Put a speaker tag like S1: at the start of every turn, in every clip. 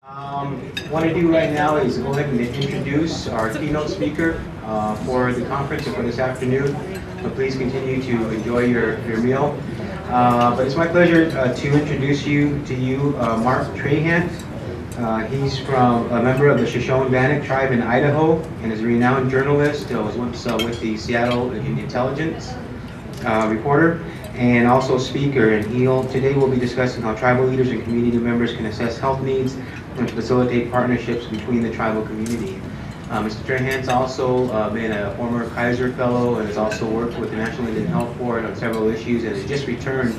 S1: What I do right now is go ahead and introduce our keynote speaker for the conference and for this afternoon. So please continue to enjoy your meal. But it's my pleasure to introduce you Mark Trahant. He's from a member of the Shoshone-Bannock tribe in Idaho and is a renowned journalist. Was once with the Seattle Intelligence reporter and also speaker. And today we'll be discussing how tribal leaders and community members can assess health needs and facilitate partnerships between the tribal community. Mr. Trahant's also been a former Kaiser Fellow and has also worked with the National Indian Health Board on several issues and has just returned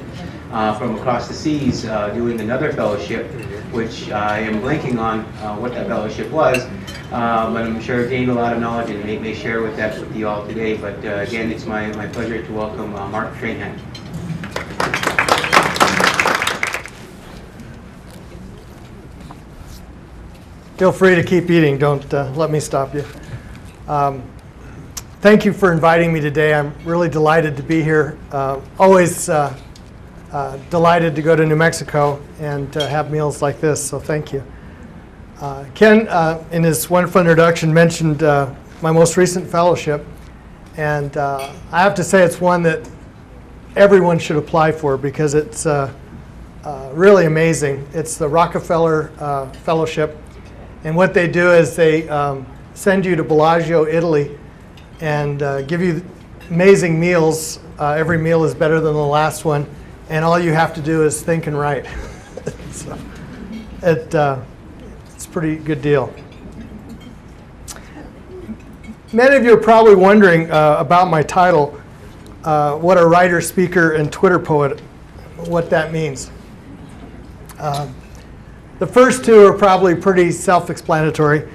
S1: from across the seas doing another fellowship, which I am blanking on what that fellowship was, but I'm sure gained a lot of knowledge and may share with you all today. But again, it's my pleasure to welcome Mark Trahant.
S2: Feel free to keep eating. Don't let me stop you. Thank you for inviting me today. I'm really delighted to be here. Always delighted to go to New Mexico and have meals like this, so thank you. Ken, in his wonderful introduction, mentioned my most recent fellowship, and I have to say it's one that everyone should apply for because it's really amazing. It's the Rockefeller Fellowship. And what they do is they send you to Bellagio, Italy, and give you amazing meals. Every meal is better than the last one, and all you have to do is think and write. So it's a pretty good deal. Many of you are probably wondering about my title, what a writer, speaker, and Twitter poet, what that means. The first two are probably pretty self-explanatory.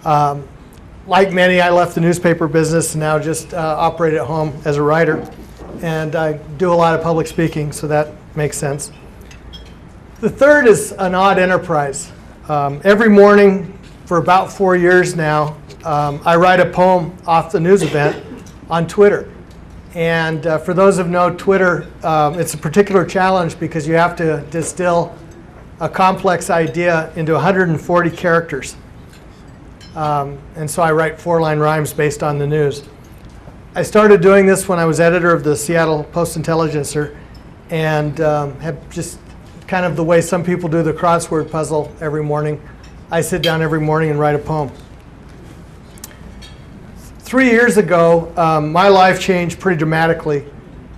S2: Like many, I left the newspaper business and now just operate at home as a writer. And I do a lot of public speaking, so that makes sense. The third is an odd enterprise. Every morning for about 4 years now, I write a poem off the news event on Twitter. And for those who know Twitter, it's a particular challenge because you have to distill a complex idea into 140 characters. And so I write 4-line rhymes based on the news. I started doing this when I was editor of the Seattle Post-Intelligencer and have just kind of the way some people do the crossword puzzle every morning. I sit down every morning and write a poem. 3 years ago, my life changed pretty dramatically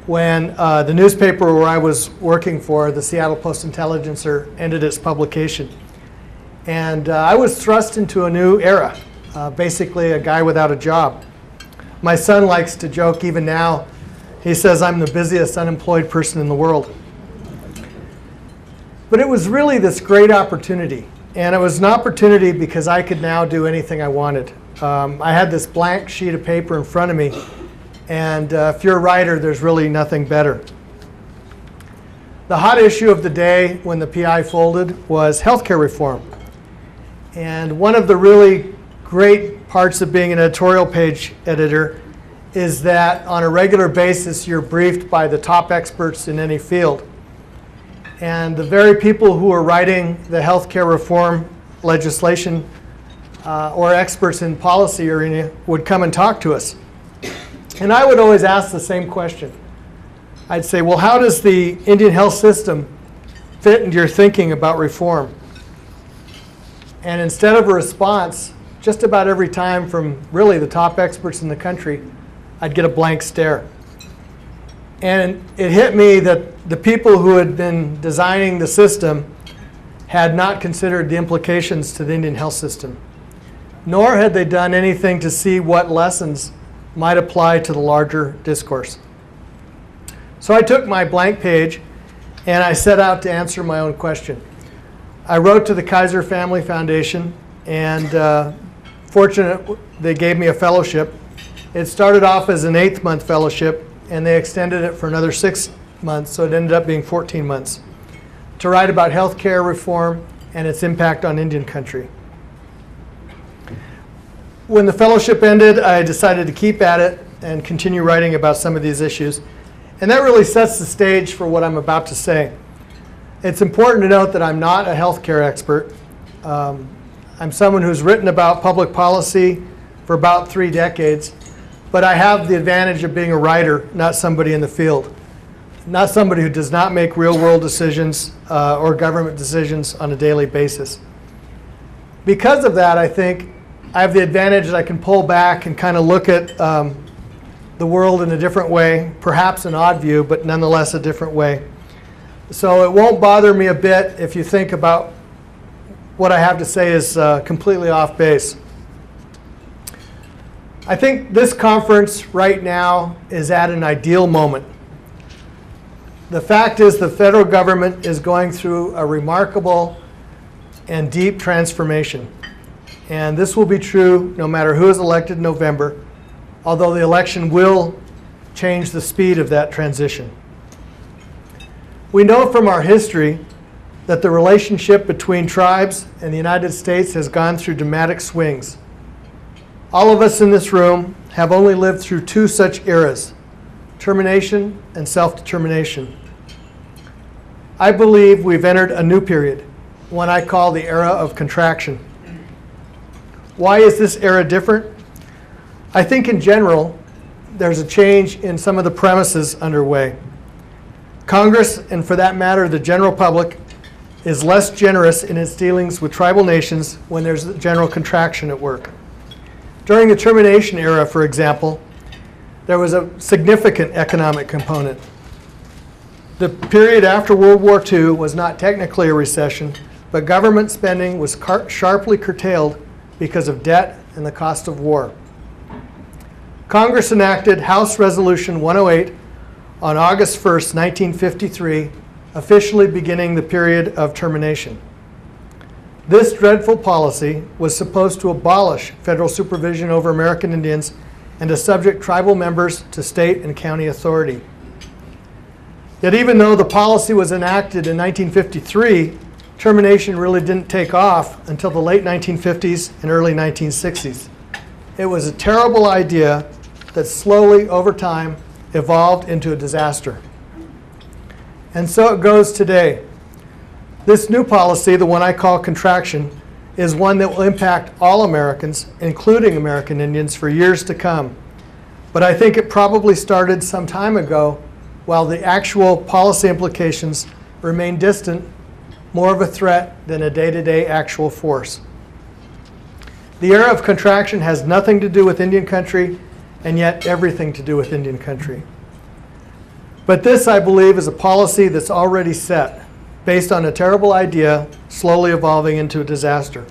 S2: when the newspaper where I was working for, the Seattle Post-Intelligencer, ended its publication. And I was thrust into a new era, basically a guy without a job. My son likes to joke even now. He says I'm the busiest unemployed person in the world. But it was really this great opportunity. And it was an opportunity because I could now do anything I wanted. I had this blank sheet of paper in front of me. And if you're a writer, there's really nothing better. The hot issue of the day when the PI folded was healthcare reform. And one of the really great parts of being an editorial page editor is that on a regular basis, you're briefed by the top experts in any field. And the very people who are writing the healthcare reform legislation or experts in policy arena would come and talk to us. And I would always ask the same question. I'd say, well, how does the Indian health system fit into your thinking about reform? And instead of a response, just about every time from really the top experts in the country, I'd get a blank stare. And it hit me that the people who had been designing the system had not considered the implications to the Indian health system, nor had they done anything to see what lessons might apply to the larger discourse. So I took my blank page and I set out to answer my own question. I wrote to the Kaiser Family Foundation and fortunate they gave me a fellowship. It started off as an 8-month fellowship and they extended it for another 6 months, so it ended up being 14 months, to write about healthcare reform and its impact on Indian country. When the fellowship ended, I decided to keep at it and continue writing about some of these issues. And that really sets the stage for what I'm about to say. It's important to note that I'm not a healthcare expert. I'm someone who's written about public policy for about 3 decades, but I have the advantage of being a writer, not somebody in the field, not somebody who does not make real-world decisions or government decisions on a daily basis. Because of that, I think I have the advantage that I can pull back and kind of look at the world in a different way, perhaps an odd view, but nonetheless a different way. So it won't bother me a bit if you think about what I have to say is completely off base. I think this conference right now is at an ideal moment. The fact is the federal government is going through a remarkable and deep transformation. And this will be true no matter who is elected in November, although the election will change the speed of that transition. We know from our history that the relationship between tribes and the United States has gone through dramatic swings. All of us in this room have only lived through 2 such eras, termination and self-determination. I believe we've entered a new period, one I call the era of contraction. Why is this era different? I think in general, there's a change in some of the premises underway. Congress, and for that matter, the general public, is less generous in its dealings with tribal nations when there's a general contraction at work. During the termination era, for example, there was a significant economic component. The period after World War II was not technically a recession, but government spending was sharply curtailed because of debt and the cost of war. Congress enacted House Resolution 108 on August 1st, 1953, officially beginning the period of termination. This dreadful policy was supposed to abolish federal supervision over American Indians and to subject tribal members to state and county authority. Yet even though the policy was enacted in 1953, termination really didn't take off until the late 1950s and early 1960s. It was a terrible idea that slowly, over time, evolved into a disaster. And so it goes today. This new policy, the one I call contraction, is one that will impact all Americans, including American Indians, for years to come. But I think it probably started some time ago, while the actual policy implications remain distant, more of a threat than a day-to-day actual force. The era of contraction has nothing to do with Indian country, and yet everything to do with Indian country. But this, I believe, is a policy that's already set, based on a terrible idea slowly evolving into a disaster.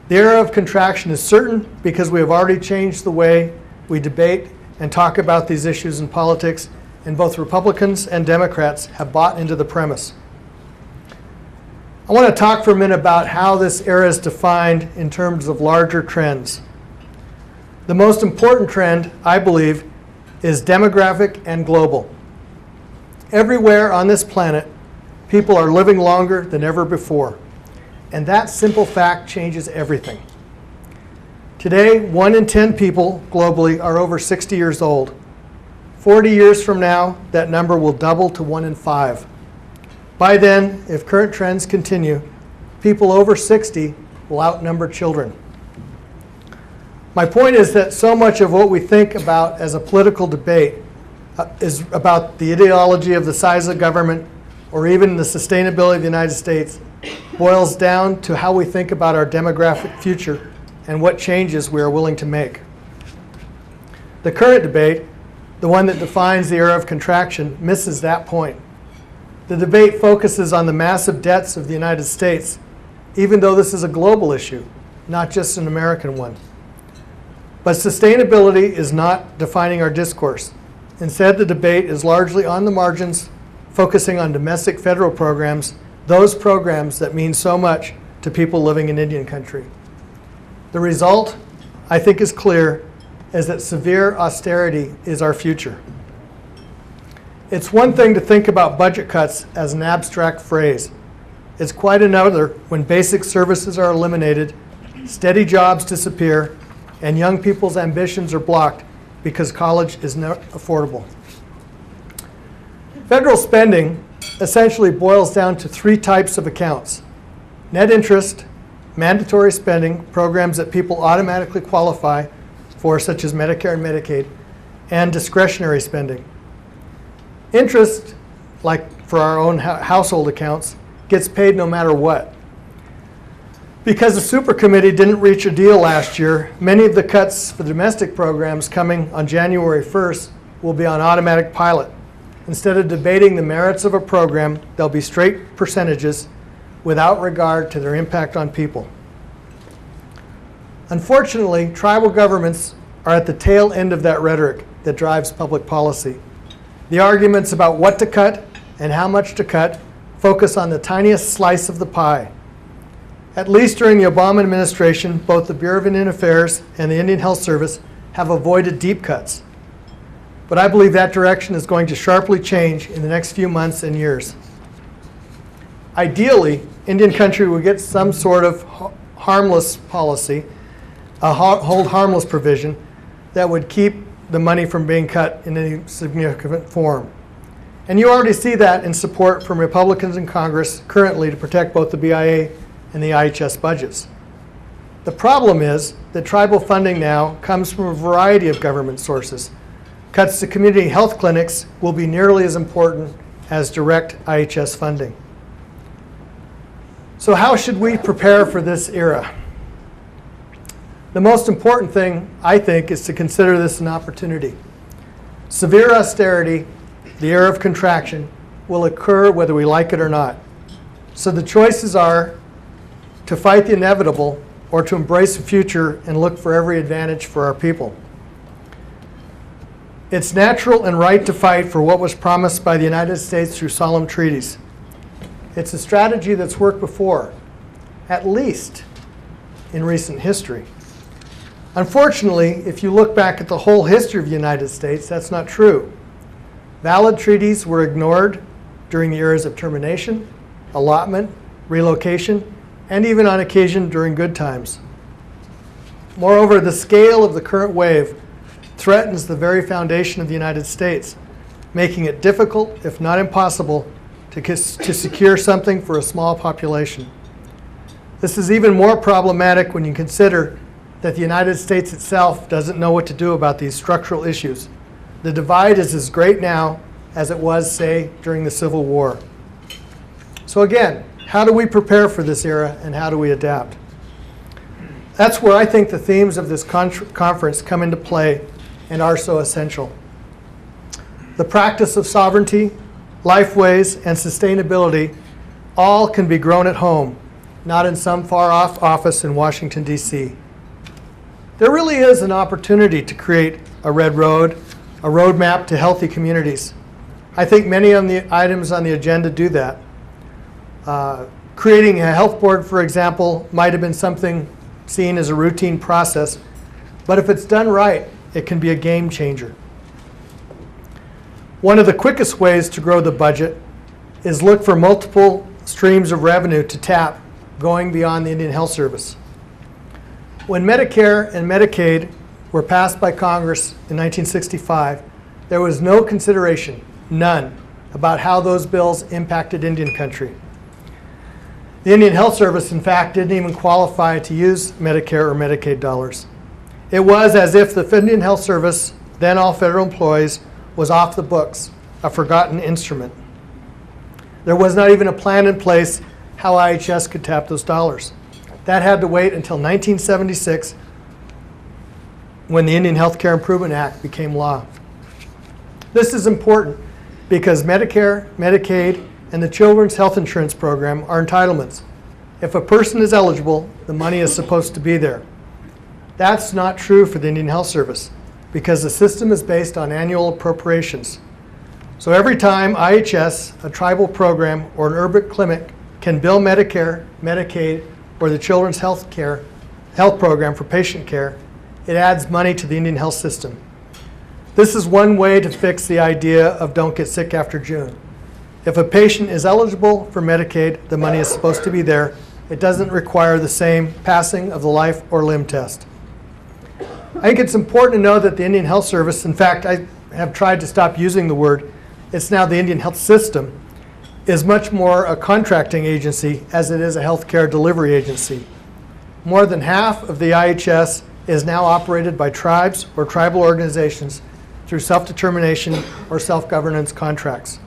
S2: The era of contraction is certain because we have already changed the way we debate and talk about these issues in politics, and both Republicans and Democrats have bought into the premise. I want to talk for a minute about how this era is defined in terms of larger trends. The most important trend, I believe, is demographic and global. Everywhere on this planet, people are living longer than ever before. And that simple fact changes everything. Today, 1 in 10 people globally are over 60 years old. 40 years from now, that number will double to 1 in 5. By then, if current trends continue, people over 60 will outnumber children. My point is that so much of what we think about as a political debate is about the ideology of the size of government or even the sustainability of the United States boils down to how we think about our demographic future and what changes we are willing to make. The current debate, the one that defines the era of contraction, misses that point. The debate focuses on the massive debts of the United States, even though this is a global issue, not just an American one. But sustainability is not defining our discourse. Instead, the debate is largely on the margins, focusing on domestic federal programs, those programs that mean so much to people living in Indian country. The result, I think, is clear, is that severe austerity is our future. It's one thing to think about budget cuts as an abstract phrase. It's quite another when basic services are eliminated, steady jobs disappear, and young people's ambitions are blocked because college is not affordable. Federal spending essentially boils down to 3 types of accounts: net interest, mandatory spending, programs that people automatically qualify for, such as Medicare and Medicaid, and discretionary spending. Interest, like for our own household accounts, gets paid no matter what. Because the super committee didn't reach a deal last year, many of the cuts for domestic programs coming on January 1st will be on automatic pilot. Instead of debating the merits of a program, there'll be straight percentages without regard to their impact on people. Unfortunately, tribal governments are at the tail end of that rhetoric that drives public policy. The arguments about what to cut and how much to cut focus on the tiniest slice of the pie. At least during the Obama administration, both the Bureau of Indian Affairs and the Indian Health Service have avoided deep cuts. But I believe that direction is going to sharply change in the next few months and years. Ideally, Indian country will get some sort of harmless policy, a hold harmless provision that would keep the money from being cut in any significant form. And you already see that in support from Republicans in Congress currently to protect both the BIA and the IHS budgets. The problem is that tribal funding now comes from a variety of government sources. Cuts to community health clinics will be nearly as important as direct IHS funding. So how should we prepare for this era? The most important thing, I think, is to consider this an opportunity. Severe austerity, the era of contraction, will occur whether we like it or not. So the choices are to fight the inevitable or to embrace the future and look for every advantage for our people. It's natural and right to fight for what was promised by the United States through solemn treaties. It's a strategy that's worked before, at least in recent history. Unfortunately, if you look back at the whole history of the United States, that's not true. Valid treaties were ignored during the eras of termination, allotment, relocation, and even on occasion during good times. Moreover, the scale of the current wave threatens the very foundation of the United States, making it difficult, if not impossible, to secure something for a small population. This is even more problematic when you consider that the United States itself doesn't know what to do about these structural issues. The divide is as great now as it was, say, during the Civil War. So again, how do we prepare for this era and how do we adapt? That's where I think the themes of this conference come into play and are so essential. The practice of sovereignty, lifeways, and sustainability all can be grown at home, not in some far-off office in Washington, D.C. There really is an opportunity to create a red road, a roadmap to healthy communities. I think many of the items on the agenda do that. Creating a health board, for example, might have been something seen as a routine process, but if it's done right, it can be a game changer. One of the quickest ways to grow the budget is look for multiple streams of revenue to tap going beyond the Indian Health Service. When Medicare and Medicaid were passed by Congress in 1965, there was no consideration, none, about how those bills impacted Indian country. The Indian Health Service, in fact, didn't even qualify to use Medicare or Medicaid dollars. It was as if the Indian Health Service, then all federal employees, was off the books, a forgotten instrument. There was not even a plan in place how IHS could tap those dollars. That had to wait until 1976 when the Indian Health Care Improvement Act became law. This is important because Medicare, Medicaid, and the Children's Health Insurance Program are entitlements. If a person is eligible, the money is supposed to be there. That's not true for the Indian Health Service because the system is based on annual appropriations. So every time IHS, a tribal program, or an urban clinic can bill Medicare, Medicaid, or the Children's Health Program for patient care, it adds money to the Indian health system. This is one way to fix the idea of don't get sick after June. If a patient is eligible for Medicaid, the money is supposed to be there. It doesn't require the same passing of the life or limb test. I think it's important to know that the Indian Health Service, in fact, I have tried to stop using the word, it's now the Indian Health System, is much more a contracting agency as it is a healthcare delivery agency. More than half of the IHS is now operated by tribes or tribal organizations through self-determination or self-governance contracts.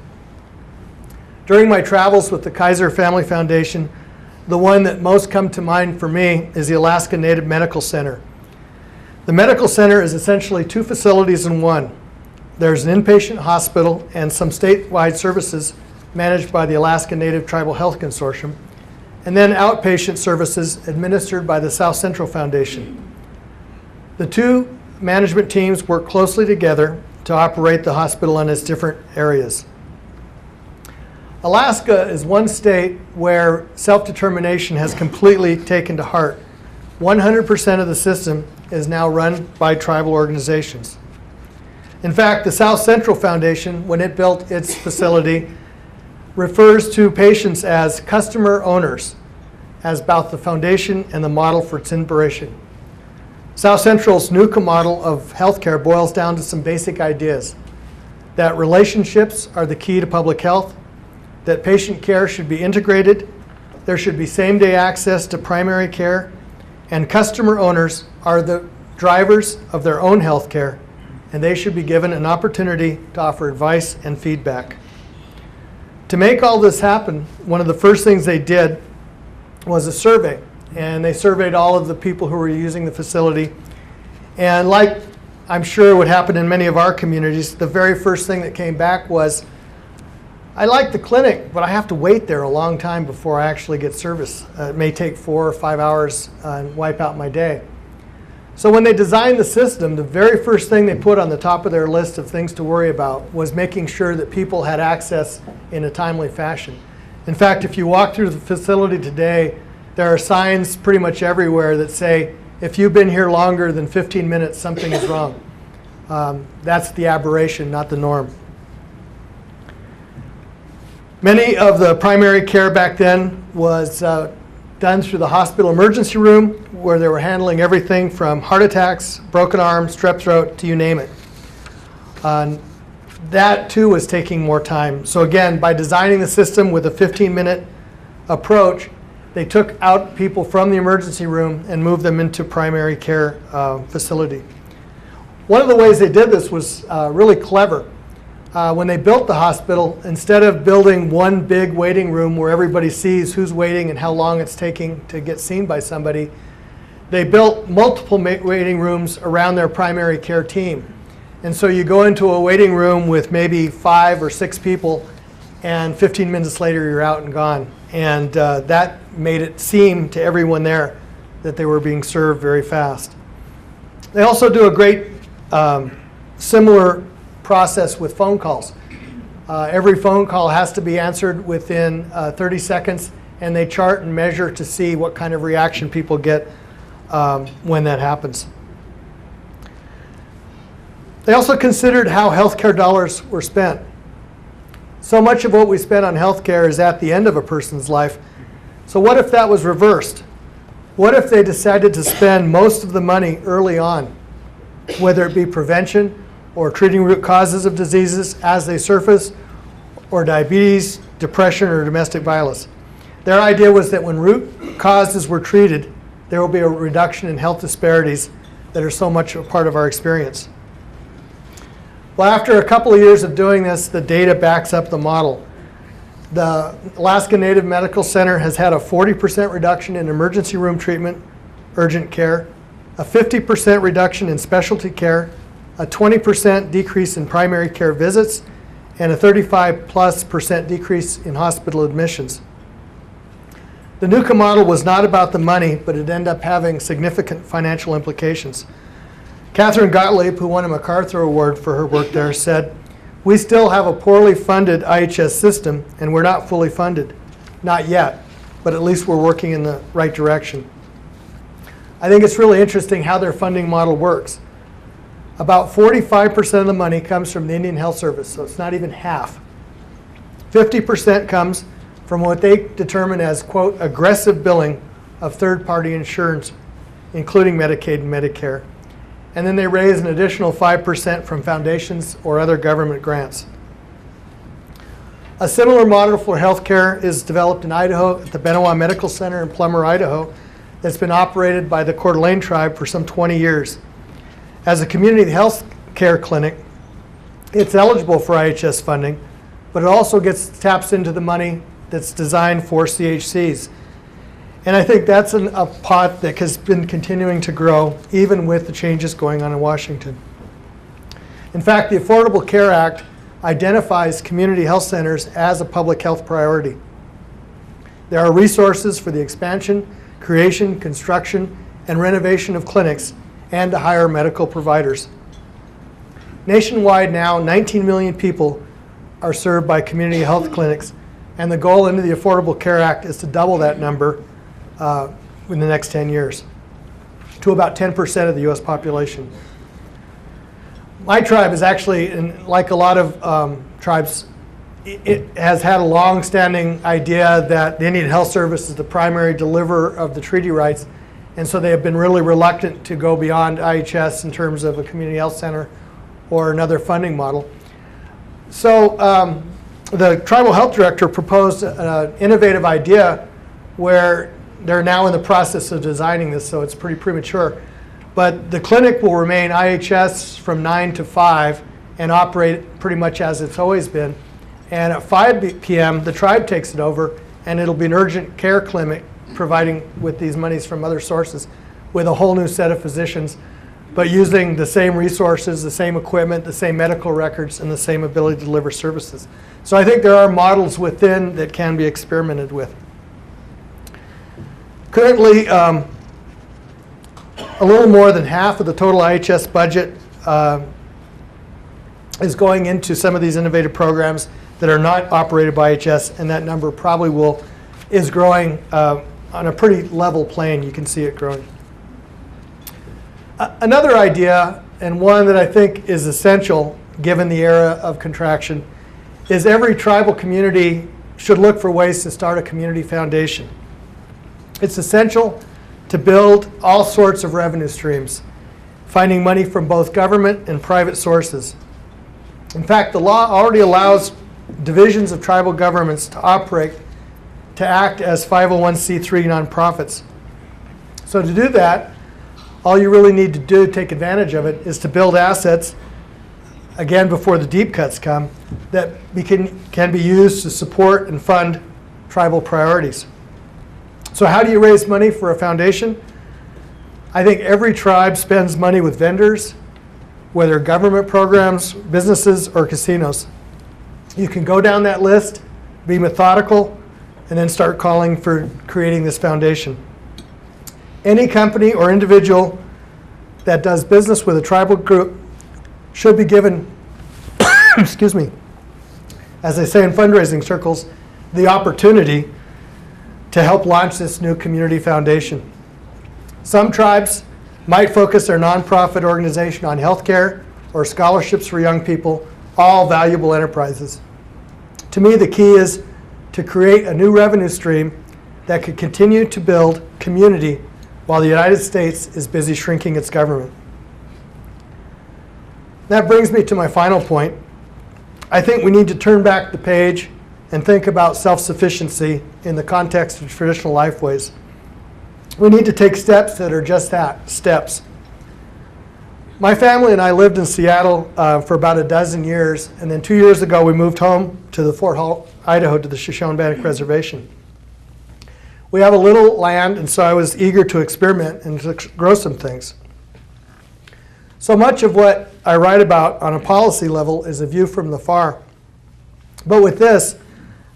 S2: During my travels with the Kaiser Family Foundation, the one that most come to mind for me is the Alaska Native Medical Center. The medical center is essentially two facilities in one. There's an inpatient hospital and some statewide services managed by the Alaska Native Tribal Health Consortium, and then outpatient services administered by the South Central Foundation. The two management teams work closely together to operate the hospital in its different areas. Alaska is one state where self-determination has completely taken to heart. 100% of the system is now run by tribal organizations. In fact, the South Central Foundation, when it built its facility, refers to patients as customer owners, as both the foundation and the model for its inspiration. South Central's NUCA model of healthcare boils down to some basic ideas: that relationships are the key to public health, that patient care should be integrated, there should be same-day access to primary care, and customer owners are the drivers of their own health care, and they should be given an opportunity to offer advice and feedback. To make all this happen, one of the first things they did was a survey, and they surveyed all of the people who were using the facility. And like I'm sure would happen in many of our communities, the very first thing that came back was, I like the clinic, but I have to wait there a long time before I actually get service. It may take 4 or 5 hours and wipe out my day. So when they designed the system, the very first thing they put on the top of their list of things to worry about was making sure that people had access in a timely fashion. In fact, if you walk through the facility today, there are signs pretty much everywhere that say, if you've been here longer than 15 minutes, something is wrong. That's the aberration, not the norm. Many of the primary care back then was done through the hospital emergency room, where they were handling everything from heart attacks, broken arms, strep throat, to you name it. That too was taking more time. So again, by designing the system with a 15-minute approach, they took out people from the emergency room and moved them into primary care facility. One of the ways they did this was really clever. When they built the hospital, instead of building one big waiting room where everybody sees who's waiting and how long it's taking to get seen by somebody, they built multiple waiting rooms around their primary care team. And so you go into a waiting room with maybe 5 or 6 people, and 15 minutes later you're out and gone. And that made it seem to everyone there that they were being served very fast. They also do a great similar process with phone calls. Every phone call has to be answered within 30 seconds, and they chart and measure to see what kind of reaction people get when that happens. They also considered how healthcare dollars were spent. So much of what we spend on healthcare is at the end of a person's life. So what if that was reversed? What if they decided to spend most of the money early on, whether it be prevention or treating root causes of diseases as they surface, or diabetes, depression, or domestic violence? Their idea was that when root causes were treated, there will be a reduction in health disparities that are so much a part of our experience. Well, after a couple of years of doing this, the data backs up the model. The Alaska Native Medical Center has had a 40% reduction in emergency room treatment, urgent care, a 50% reduction in specialty care, a 20% decrease in primary care visits, and a 35+% decrease in hospital admissions. The NUCA model was not about the money, but it ended up having significant financial implications. Catherine Gottlieb, who won a MacArthur Award for her work there, said, "We still have a poorly funded IHS system, and we're not fully funded. Not yet, but at least we're working in the right direction." I think it's really interesting how their funding model works. About 45% of the money comes from the Indian Health Service, so it's not even half. 50% comes from what they determine as, quote, aggressive billing of third-party insurance, including Medicaid and Medicare. And then they raise an additional 5% from foundations or other government grants. A similar model for healthcare is developed in Idaho at the Benoit Medical Center in Plummer, Idaho, that's been operated by the Coeur d'Alene tribe for some 20 years. As a community health care clinic, it's eligible for IHS funding, but it also taps into the money that's designed for CHCs. And I think that's a pot that has been continuing to grow, even with the changes going on in Washington. In fact, the Affordable Care Act identifies community health centers as a public health priority. There are resources for the expansion, creation, construction, and renovation of clinics and to hire medical providers. Nationwide now, 19 million people are served by community health clinics, and the goal under the Affordable Care Act is to double that number in the next 10 years to about 10% of the US population. My tribe is actually, like a lot of tribes, it has had a long-standing idea that the Indian Health Service is the primary deliverer of the treaty rights, and so they have been really reluctant to go beyond IHS in terms of a community health center or another funding model. So the tribal health director proposed an innovative idea where they're now in the process of designing this, so it's pretty premature. But the clinic will remain IHS from 9 to 5 and operate pretty much as it's always been. And at 5 p.m., the tribe takes it over, and it'll be an urgent care clinic providing with these monies from other sources with a whole new set of physicians, but using the same resources, the same equipment, the same medical records, and the same ability to deliver services. So I think there are models within that can be experimented with. Currently, a little more than half of the total IHS budget is going into some of these innovative programs that are not operated by IHS, and that number probably is growing on a pretty level plane. You can see it growing. Another idea, and one that I think is essential given the era of contraction, is every tribal community should look for ways to start a community foundation. It's essential to build all sorts of revenue streams, finding money from both government and private sources. In fact, the law already allows divisions of tribal governments to act as 501c3 nonprofits. So to do that, all you really need to do to take advantage of it is to build assets, again before the deep cuts come, that can be used to support and fund tribal priorities. So how do you raise money for a foundation? I think every tribe spends money with vendors, whether government programs, businesses, or casinos. You can go down that list, be methodical, and then start calling for creating this foundation. Any company or individual that does business with a tribal group should be given, excuse me, as they say in fundraising circles, the opportunity to help launch this new community foundation. Some tribes might focus their nonprofit organization on healthcare or scholarships for young people, all valuable enterprises. To me, the key is to create a new revenue stream that could continue to build community while the United States is busy shrinking its government. That brings me to my final point. I think we need to turn back the page and think about self-sufficiency in the context of traditional lifeways. We need to take steps that are just that, steps. My family and I lived in Seattle for about a dozen years, and then 2 years ago we moved home to the Fort Hall, Idaho, to the Shoshone-Bannock Reservation. We have a little land, and so I was eager to experiment and to grow some things. So much of what I write about on a policy level is a view from the far. But with this,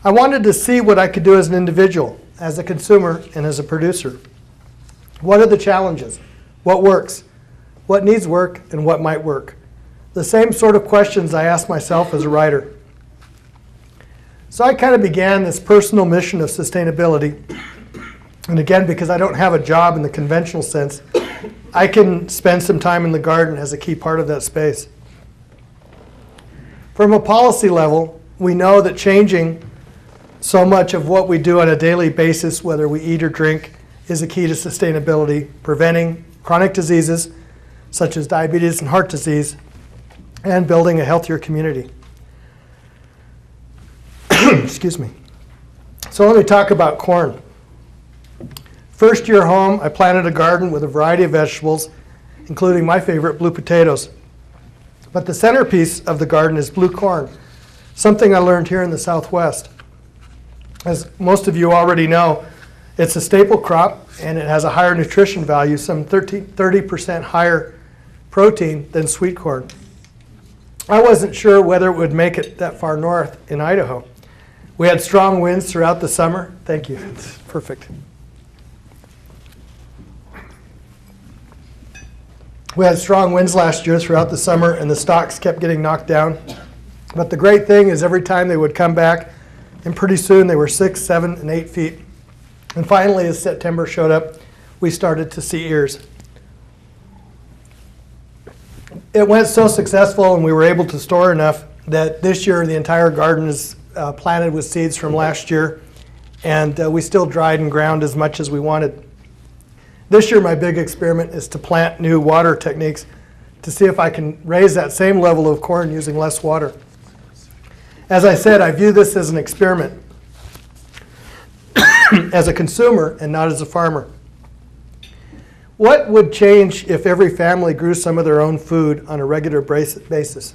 S2: I wanted to see what I could do as an individual, as a consumer, and as a producer. What are the challenges? What works? What needs work, and what might work? The same sort of questions I asked myself as a writer. So I kind of began this personal mission of sustainability. And again, because I don't have a job in the conventional sense, I can spend some time in the garden as a key part of that space. From a policy level, we know that changing so much of what we do on a daily basis, whether we eat or drink, is a key to sustainability, preventing chronic diseases such as diabetes and heart disease, and building a healthier community. Excuse me. So let me talk about corn. First year home, I planted a garden with a variety of vegetables, including my favorite, blue potatoes. But the centerpiece of the garden is blue corn, something I learned here in the Southwest. As most of you already know, it's a staple crop, and it has a higher nutrition value, some 30% higher protein than sweet corn. I wasn't sure whether it would make it that far north in Idaho. We had strong winds throughout the summer. Thank you. It's perfect. We had strong winds last year throughout the summer, and the stalks kept getting knocked down. But the great thing is every time they would come back, and pretty soon they were 6, 7, and 8 feet. And finally, as September showed up, we started to see ears. It went so successful, and we were able to store enough that this year the entire garden is planted with seeds from last year, and we still dried and ground as much as we wanted. This year my big experiment is to plant new water techniques to see if I can raise that same level of corn using less water. As I said, I view this as an experiment as a consumer and not as a farmer. What would change if every family grew some of their own food on a regular basis?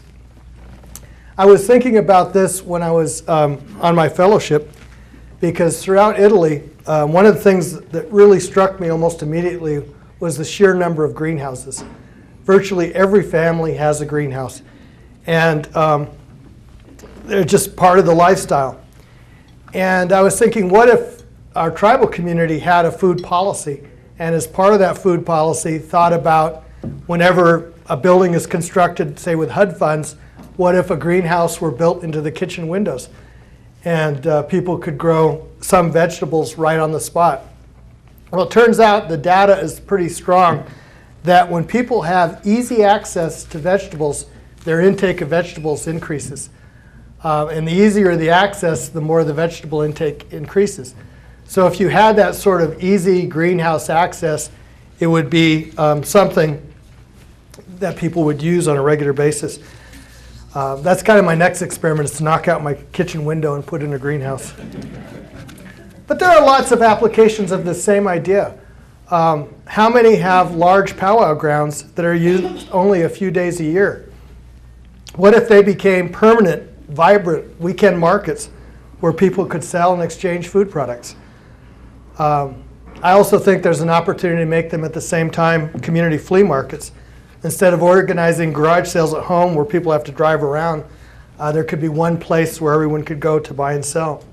S2: I was thinking about this when I was on my fellowship, because throughout Italy, one of the things that really struck me almost immediately was the sheer number of greenhouses. Virtually every family has a greenhouse, and they're just part of the lifestyle. And I was thinking, what if our tribal community had a food policy, and as part of that food policy thought about whenever a building is constructed, say with HUD funds, what if a greenhouse were built into the kitchen windows, and people could grow some vegetables right on the spot. Well, it turns out the data is pretty strong that when people have easy access to vegetables, their intake of vegetables increases. And the easier the access, the more the vegetable intake increases. So if you had that sort of easy greenhouse access, it would be something that people would use on a regular basis. That's kind of my next experiment, is to knock out my kitchen window and put in a greenhouse. But there are lots of applications of this same idea. How many have large powwow grounds that are used only a few days a year? What if they became permanent, vibrant weekend markets where people could sell and exchange food products? I also think there's an opportunity to make them at the same time community flea markets. Instead of organizing garage sales at home where people have to drive around, there could be one place where everyone could go to buy and sell.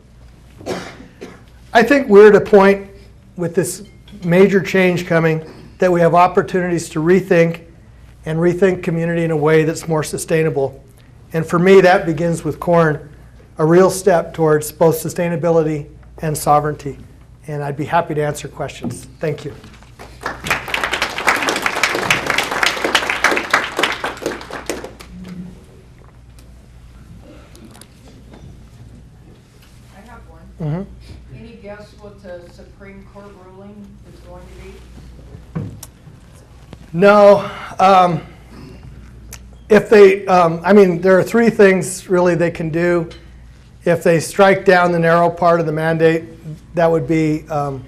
S2: I think we're at a point with this major change coming that we have opportunities to rethink community in a way that's more sustainable. And for me, that begins with corn, a real step towards both sustainability and sovereignty. And I'd be happy to answer questions. Thank you.
S3: Mm-hmm. Any guess what the Supreme Court ruling is going to be?
S2: No. If they, I mean, there are three things really they can do. If they strike down the narrow part of the mandate, that would be, I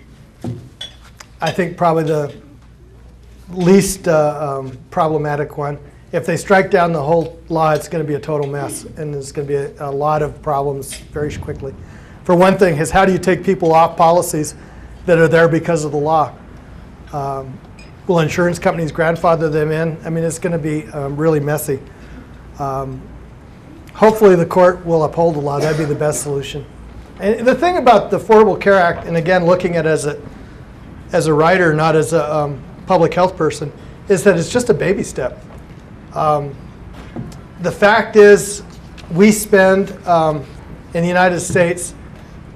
S2: think, probably the least problematic one. If they strike down the whole law, it's going to be a total mess, and there's going to be a lot of problems very quickly. For one thing, is how do you take people off policies that are there because of the law? Will insurance companies grandfather them in? I mean, it's going to be really messy. Hopefully the court will uphold the law. That'd be the best solution. And the thing about the Affordable Care Act, and again, looking at it as a writer, not as a public health person, is that it's just a baby step. The fact is, we spend in the United States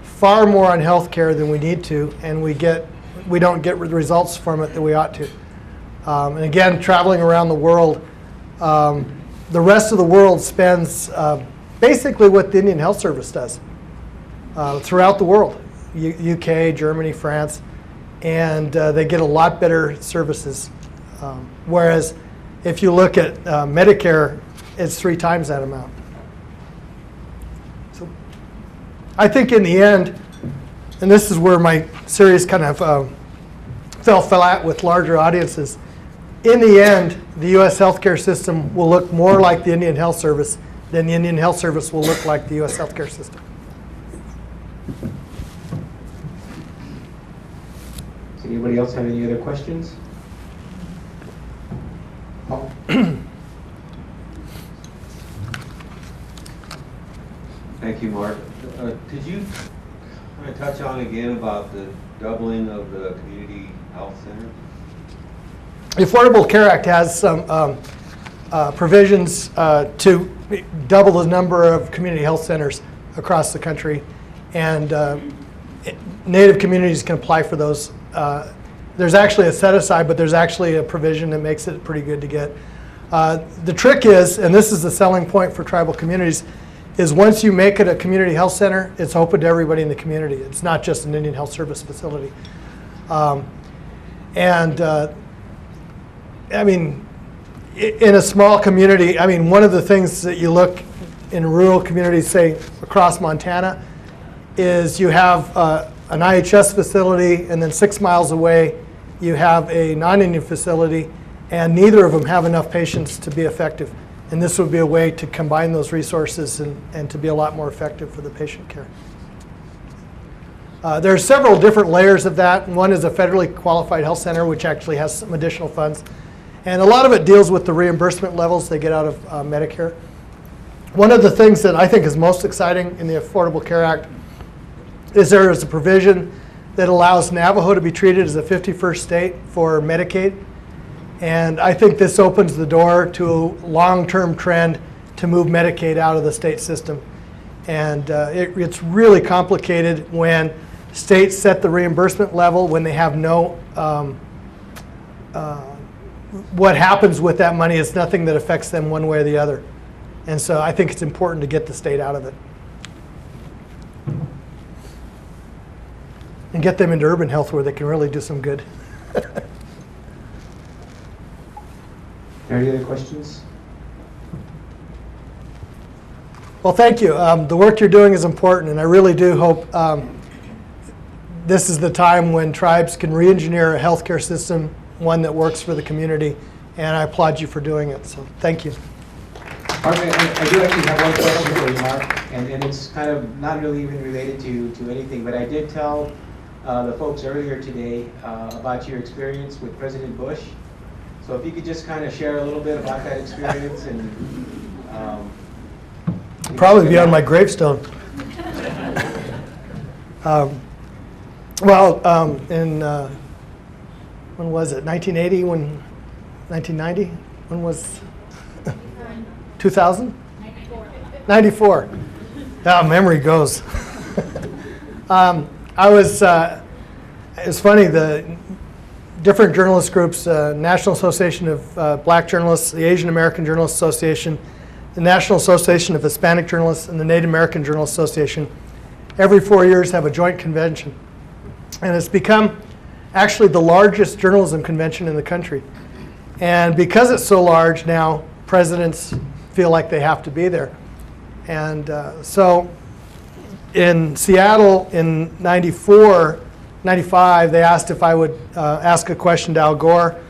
S2: far more on health care than we need to, and we don't get the results from it that we ought to. And again, traveling around the world, the rest of the world spends basically what the Indian Health Service does throughout the world, UK, Germany, France, and they get a lot better services. Whereas if you look at Medicare, it's 3 times that amount. So, I think in the end, and this is where my series kind of fell flat with larger audiences, in the end, the U.S. healthcare system will look more like the Indian Health Service than the Indian Health Service will look like the U.S. healthcare system.
S1: Does anybody else have any other questions? Oh.
S4: Thank you, Mark. Could you kind of touch on again about the doubling of the community health center?
S2: The Affordable Care Act has some provisions to double the number of community health centers across the country, and Native communities can apply for those. There's actually a set aside, but there's actually a provision that makes it pretty good to get. The trick is, and this is the selling point for tribal communities, is once you make it a community health center, it's open to everybody in the community. It's not just an Indian Health Service facility. I mean, in a small community, I mean, one of the things that you look in rural communities, say across Montana, is you have an IHS facility, and then 6 miles away you have a non-Indian facility, and neither of them have enough patients to be effective. And this would be a way to combine those resources and to be a lot more effective for the patient care. There are several different layers of that. One is a federally qualified health center, which actually has some additional funds. And a lot of it deals with the reimbursement levels they get out of Medicare. One of the things that I think is most exciting in the Affordable Care Act is there is a provision that allows Navajo to be treated as a 51st state for Medicaid. And I think this opens the door to a long-term trend to move Medicaid out of the state system. And it's really complicated when states set the reimbursement level when they have no, what happens with that money is nothing that affects them one way or the other. And so I think it's important to get the state out of it. And get them into urban health where they can really do some good.
S1: Any other questions?
S2: Well, thank you. The work you're doing is important, and I really do hope this is the time when tribes can re-engineer a healthcare system, one that works for the community, and I applaud you for doing it. So thank you.
S1: Mark, I do actually have one question for you, Mark, and it's kind of not really even related to anything, but I did tell the folks earlier today about your experience with President Bush. So if you could just kind of share a little bit about that experience and
S2: probably be on my gravestone. When was it? 1980? 1990? When was 2000? 94. Oh, memory goes. It was funny, the different journalist groups, National Association of Black Journalists, the Asian American Journalists Association, the National Association of Hispanic Journalists, and the Native American Journalists Association, every 4 years have a joint convention. And it's become actually the largest journalism convention in the country. And because it's so large now, presidents feel like they have to be there. And so in Seattle in 95, they asked if I would ask a question to Al Gore,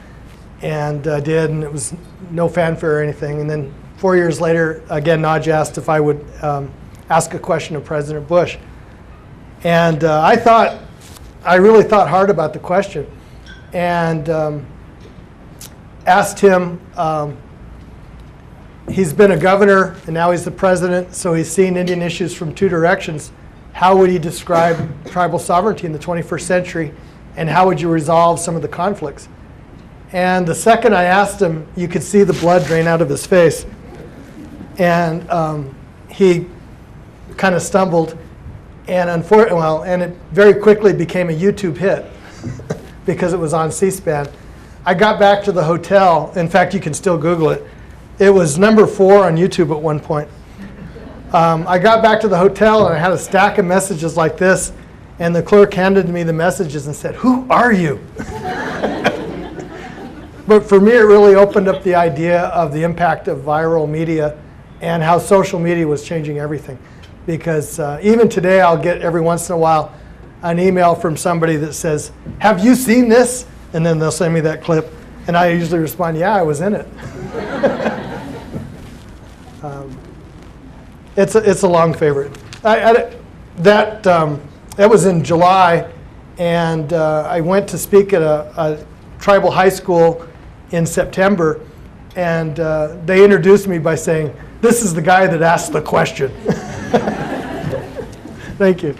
S2: and did, and it was no fanfare or anything. And then 4 years later, again, Nadja asked if I would ask a question of President Bush. And I really thought hard about the question, and asked him, he's been a governor and now he's the president, so he's seen Indian issues from two directions. How would he describe tribal sovereignty in the 21st century, and how would you resolve some of the conflicts? And the second I asked him, you could see the blood drain out of his face. And he kind of stumbled, and it very quickly became a YouTube hit because it was on C-SPAN. I got back to the hotel. In fact, you can still Google it. It was number 4 on YouTube at one point. I got back to the hotel and I had a stack of messages like this, and the clerk handed me the messages and said, "Who are you?" But for me, it really opened up the idea of the impact of viral media and how social media was changing everything. because even today I'll get every once in a while an email from somebody that says, "Have you seen this?" And then they'll send me that clip, and I usually respond, "Yeah, I was in it." It's a long favorite. That was in July, and I went to speak at a tribal high school in September, and they introduced me by saying, "This is the guy that asked the question." Thank you.